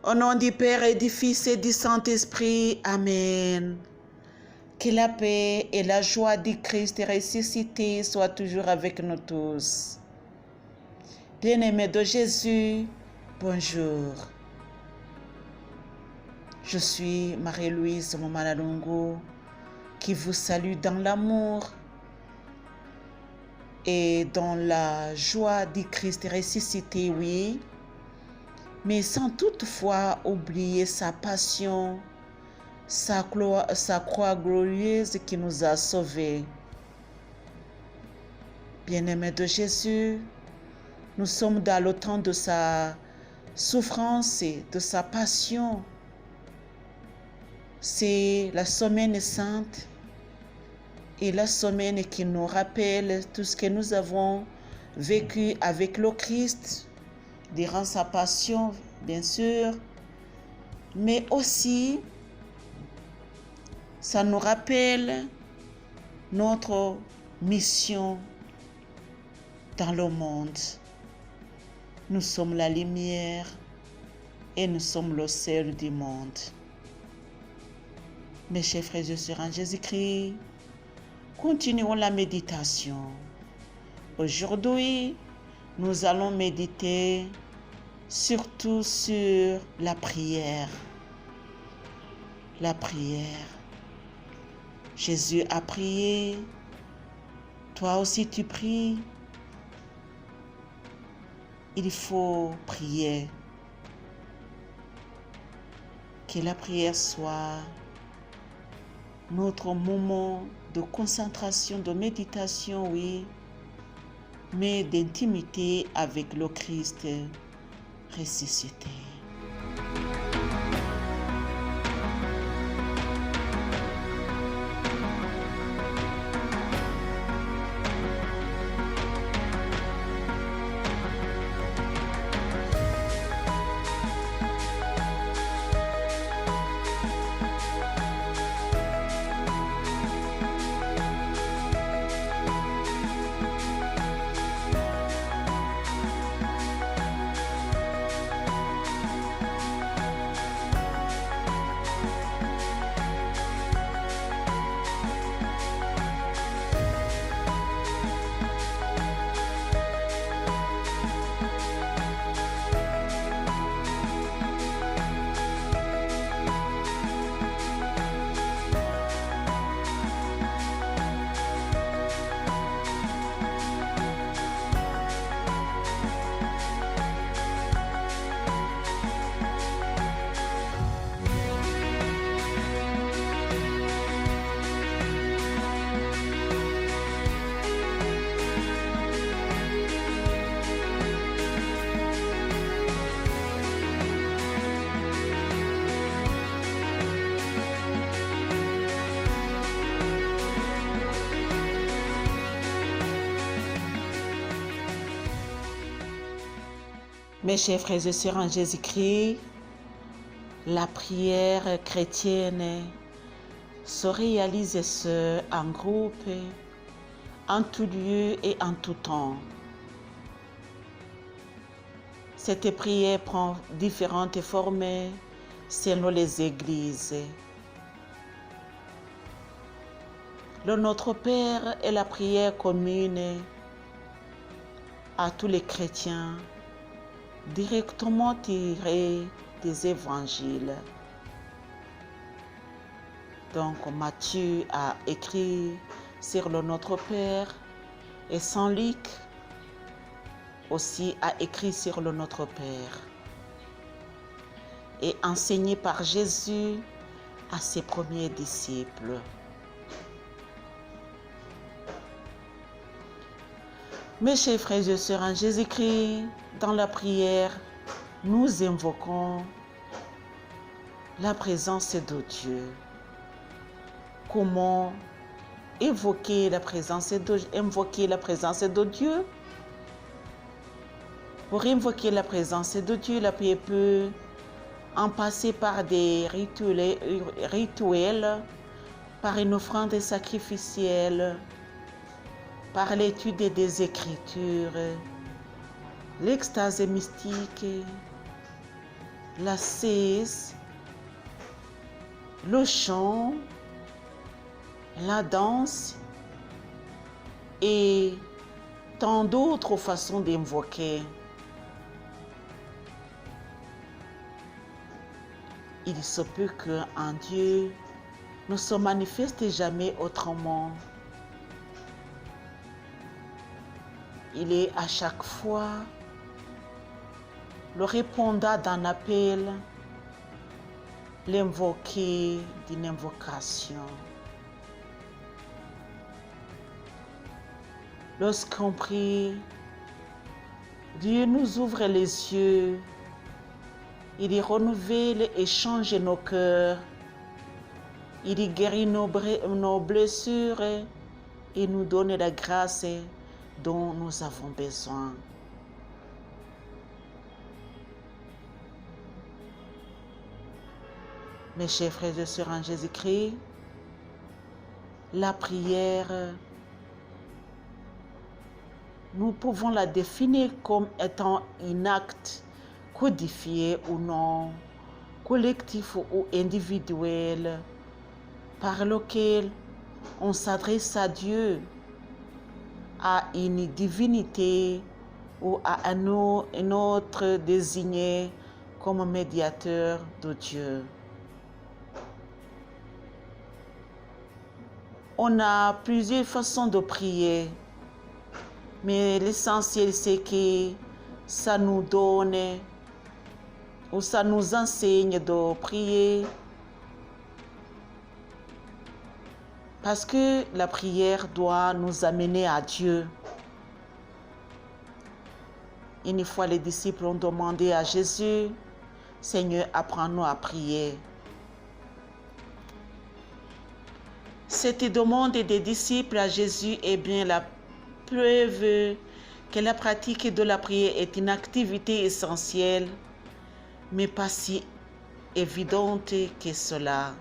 Au nom du Père et du Fils et du Saint-Esprit. Amen. Que la paix et la joie du Christ ressuscité soient toujours avec nous tous. Bien-aimés de Jésus, bonjour. Je suis Marie-Louise Momalalongo qui vous salue dans l'amour et dans la joie du Christ ressuscité, oui, mais sans toutefois oublier sa passion, sa croix glorieuse qui nous a sauvés. Bien-aimés de Jésus, nous sommes dans le temps de sa souffrance et de sa passion. C'est la semaine sainte et la semaine qui nous rappelle tout ce que nous avons vécu avec le Christ durant sa passion, bien sûr, mais aussi ça nous rappelle notre mission dans le monde. Nous sommes la lumière et nous sommes le sel du monde. Mes chers frères et sœurs en Jésus-Christ, continuons la méditation. Aujourd'hui, nous allons méditer surtout sur la prière. La prière. Jésus a prié. Toi aussi tu pries. Il faut prier. Que la prière soit notre moment de concentration, de méditation, oui, mais d'intimité avec le Christ ressuscité. Mes chers frères et sœurs en Jésus-Christ, la prière chrétienne se réalise en groupe, en tout lieu et en tout temps. Cette prière prend différentes formes selon les églises. Le Notre Père est la prière commune à tous les chrétiens, directement tirée des évangiles. Donc Matthieu a écrit sur le Notre Père et Saint Luc aussi a écrit sur le Notre Père et enseigné par Jésus à ses premiers disciples. Mes chers frères et sœurs en Jésus-Christ, dans la prière, nous invoquons la présence de Dieu. Comment invoquer la présence de Dieu? Pour invoquer la présence de Dieu, la prière peut en passer par des rituels, par une offrande sacrificielle, par l'étude des Écritures, l'extase mystique, l'assise, le chant, la danse et tant d'autres façons d'invoquer. Il se peut qu'un Dieu ne se manifeste jamais autrement. Il est à chaque fois le répondant d'un appel, l'invoqué d'une invocation. Lorsqu'on prie, Dieu nous ouvre les yeux, il y renouvelle et change nos cœurs, il y guérit nos blessures et nous donne la grâce dont nous avons besoin. Mes chers frères et sœurs en Jésus-Christ, la prière, nous pouvons la définir comme étant un acte codifié ou non, collectif ou individuel, par lequel on s'adresse à Dieu, à une divinité ou à un autre désigné comme médiateur de Dieu. On a plusieurs façons de prier, mais l'essentiel c'est que ça nous donne ou ça nous enseigne de prier, parce que la prière doit nous amener à Dieu. Une fois les disciples ont demandé à Jésus, « Seigneur, apprends-nous à prier ». Cette demande des disciples à Jésus est bien la preuve que la pratique de la prière est une activité essentielle, mais pas si évidente que cela.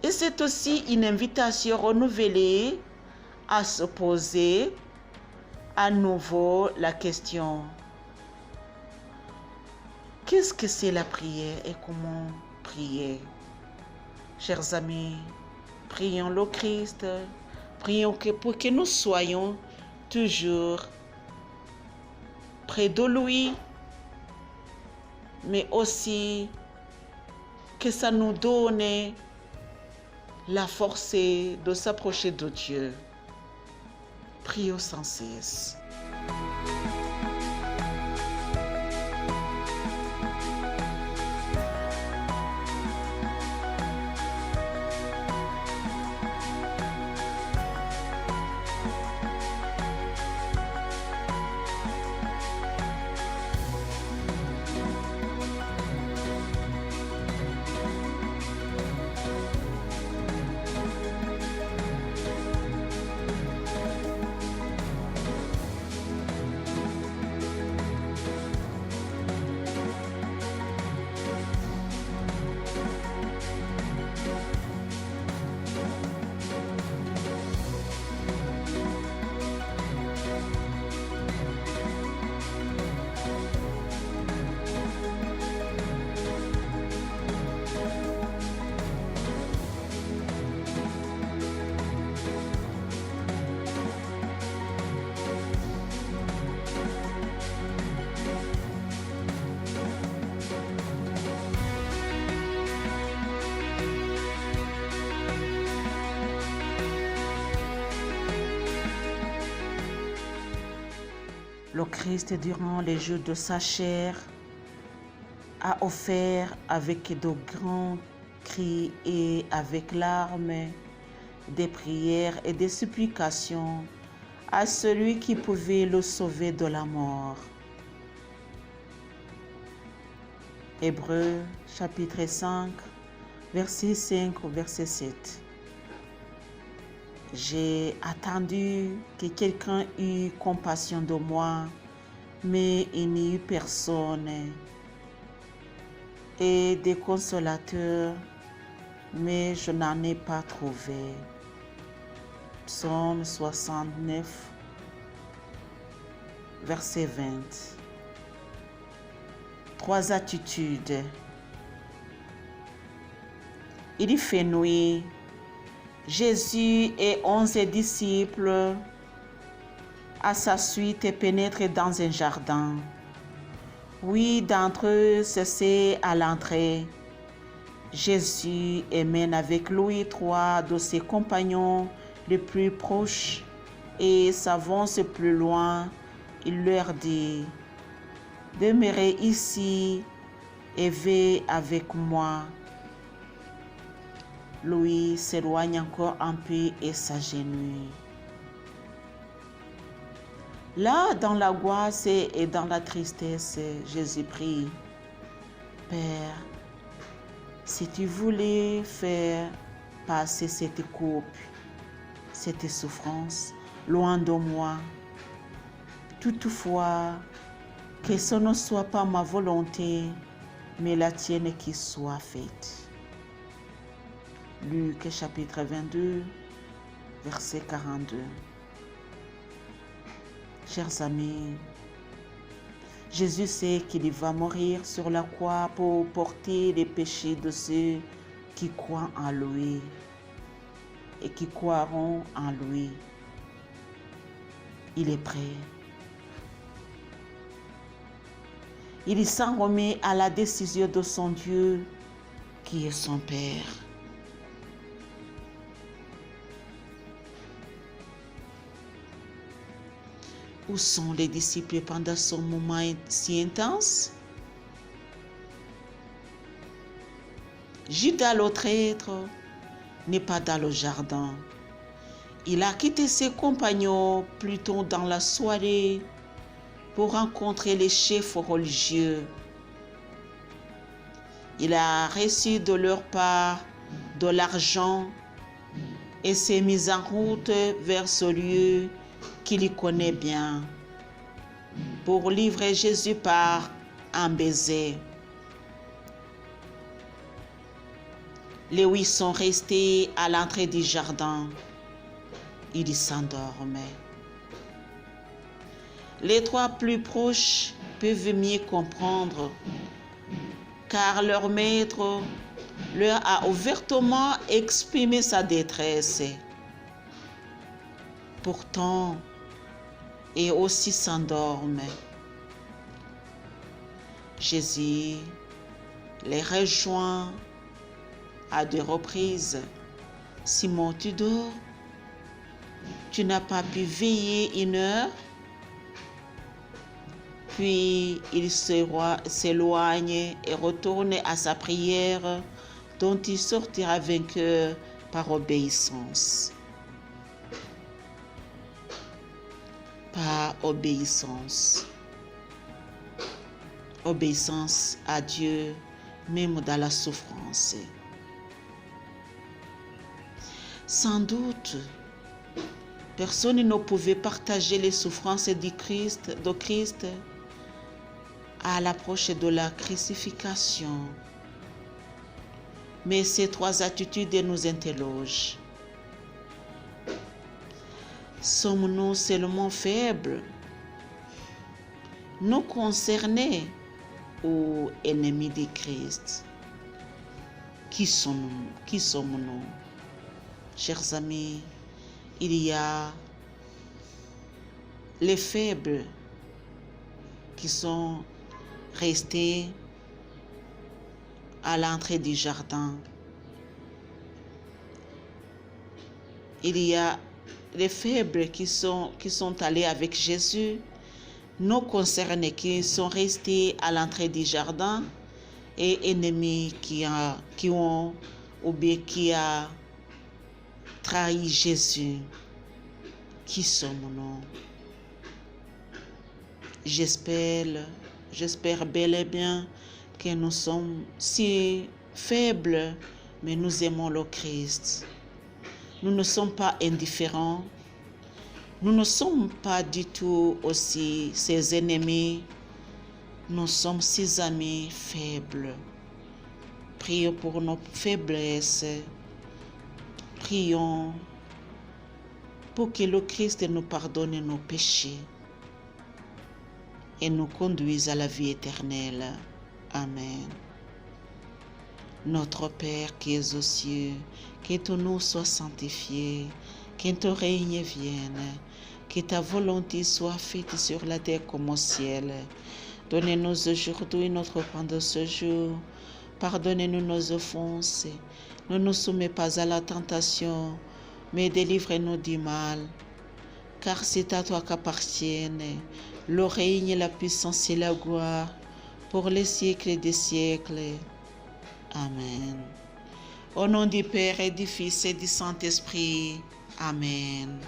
Et c'est aussi une invitation renouvelée à se poser à nouveau la question: qu'est-ce que c'est la prière et comment prier? Chers amis, prions le Christ, prions pour que nous soyons toujours près de lui, mais aussi que ça nous donne la force de s'approcher de Dieu. Prions sans cesse. Le Christ, durant les jours de sa chair, a offert avec de grands cris et avec larmes des prières et des supplications à celui qui pouvait le sauver de la mort. Hébreux chapitre 5, verset 5 au verset 7. J'ai attendu que quelqu'un eût compassion de moi, mais il n'y eut personne. Et des consolateurs, mais je n'en ai pas trouvé. Psaume 69, verset 20. 3 attitudes. Il fait nuit. Jésus et 11 disciples à sa suite pénètrent dans un jardin. 8 d'entre eux s'essaient à l'entrée. Jésus emmène avec lui 3 de ses compagnons les plus proches et s'avance plus loin. Il leur dit: demeurez ici et veillez avec moi. Lui s'éloigne encore un peu et s'agenouille. Là, dans l'angoisse et dans la tristesse, Jésus prie: Père, si tu voulais faire passer cette coupe, cette souffrance, loin de moi, toutefois, que ce ne soit pas ma volonté, mais la tienne qui soit faite. Luc chapitre 22, verset 42. Chers amis, Jésus sait qu'il va mourir sur la croix pour porter les péchés de ceux qui croient en lui et qui croiront en lui. Il est prêt. Il s'en remet à la décision de son Dieu qui est son Père. Où sont les disciples pendant ce moment si intense? Judas le traître n'est pas dans le jardin. Il a quitté ses compagnons plus tôt dans la soirée pour rencontrer les chefs religieux. Il a reçu de leur part de l'argent et s'est mis en route vers ce lieu qu'il connaît bien pour livrer Jésus par un baiser. Les 8 sont restés à l'entrée du jardin. Ils s'endorment. Les 3 plus proches peuvent mieux comprendre, car leur maître leur a ouvertement exprimé sa détresse. Pourtant, et aussi s'endorment. Jésus les rejoint à 2 reprises. Simon, tu dors? Tu n'as pas pu veiller 1 heure? Puis il s'éloigne et retourne à sa prière, dont il sortira vainqueur par obéissance. Par obéissance. Obéissance à Dieu, même dans la souffrance. Sans doute, personne ne pouvait partager les souffrances de Christ à l'approche de la crucifixion. Mais ces 3 attitudes nous interrogent. Sommes-nous seulement faibles, non concernés ou ennemis de Christ? Qui sommes-nous? Chers amis, il y a les faibles qui sont restés à l'entrée du jardin. Il y a les faibles qui sont allés avec Jésus, non concernés qui sont restés à l'entrée du jardin, et ennemis qui ont trahi Jésus. Qui sommes-nous? J'espère bel et bien que nous sommes si faibles, mais nous aimons le Christ. Nous ne sommes pas indifférents. Nous ne sommes pas du tout aussi ses ennemis. Nous sommes ses amis faibles. Prions pour nos faiblesses. Prions pour que le Christ nous pardonne nos péchés et nous conduise à la vie éternelle. Amen. Notre Père qui es aux cieux, que ton nom soit sanctifié, que ton règne vienne, que ta volonté soit faite sur la terre comme au ciel. Donnez-nous aujourd'hui notre pain de ce jour. Pardonnez-nous nos offenses. Ne nous soumets pas à la tentation, mais délivrez-nous du mal. Car c'est à toi qu'appartiennent le règne, la puissance et la gloire pour les siècles des siècles. Amen. Au nom du Père et du Fils et du Saint-Esprit. Amen.